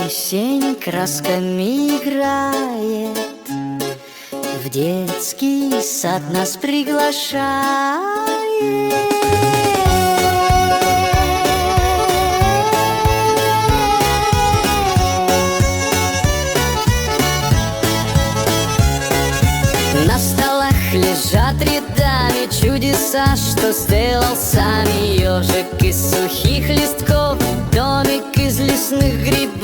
Осень красками играет, в детский сад нас приглашает. На столах лежат рядами чудеса, что сделал сами ежик из сухих листков, домик из лесных грибов.